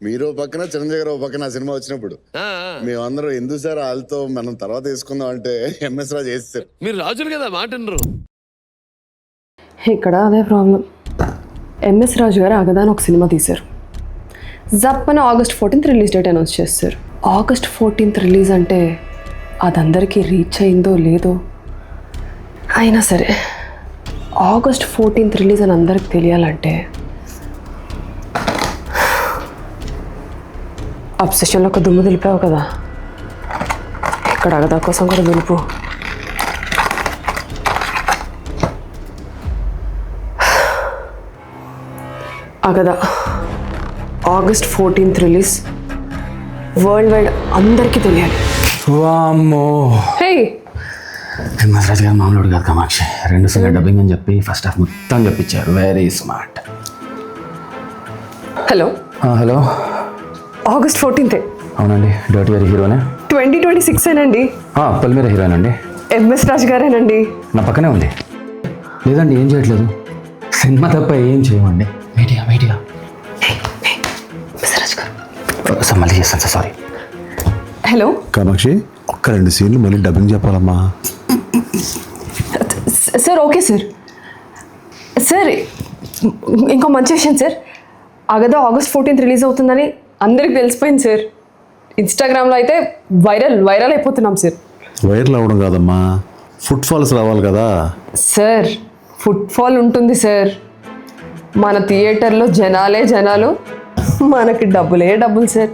మీరు పక్కన చిరంజీవి గారు పక్కన సినిమా వచ్చినప్పుడు మేమందరం ఎందుకు సార్ వాళ్ళతో మనం తర్వాత వేసుకుందాం అంటే ఎంఎస్ రాజు చేస్తారు. మీరు రాజులు కదా మాటనరు. ఇక్కడ అదే ప్రాబ్లం. ఎంఎస్ రాజు గారు అగదాని ఒక సినిమా తీశారు. జప్పన August 14th release date announce చేస్తారు. August 14th రిలీజ్ అంటే అది అందరికీ రీచ్ అయిందో లేదో, అయినా సరే August 14th రిలీజ్ అని అందరికి తెలియాలంటే అబ్సెషన్లో ఒక దుమ్ము దులిపావు కదా, ఇక్కడ అగదా కోసం కూడా దులుపు. అగదా August 14th release world wide అందరికీ తెలియాలి. వామ్మో, హే ఎంఎస్ రాజు గారు మామూలు కాదు కామాక్షి. 2 సార్లు డబ్బింగ్ అని చెప్పి ఫస్ట్ హాఫ్ మొత్తం చెప్పించారు. Very smart. Hello, hello. August 14th అవునండి, డర్టీ గారి హీరోనే. 2026 ఏనండి. పొలిమేర హీరోనండి. ఎంఎస్ రాజు గారేనండి. నా పక్కనే ఉంది. లేదండి, ఏం చేయట్లేదు. సినిమా తప్ప ఏం చేయమండి. మీడియా సార్ మళ్ళీ చేస్తాను సార్, సారీ. హలో కామాక్షి, ఒక్క 2 సీన్లు మళ్ళీ డబ్బింగ్ చెప్పాలమ్మా. సార్. Okay sir. సార్ ఇంకో మంచి విషయం సార్, అగదా August 14th రిలీజ్ అవుతుందని అందరికి తెలిసిపోయింది సార్. ఇన్స్టాగ్రామ్లో అయితే వైరల్ అయిపోతున్నాం సార్. వైరల్ అవ్వడం కాదమ్మా, ఫుట్ ఫాల్స్ రావాలి కదా సార్. ఫుట్ఫాల్ ఉంటుంది సార్, మన థియేటర్లో జనాలు, మనకి డబ్బులే డబ్బులు సార్.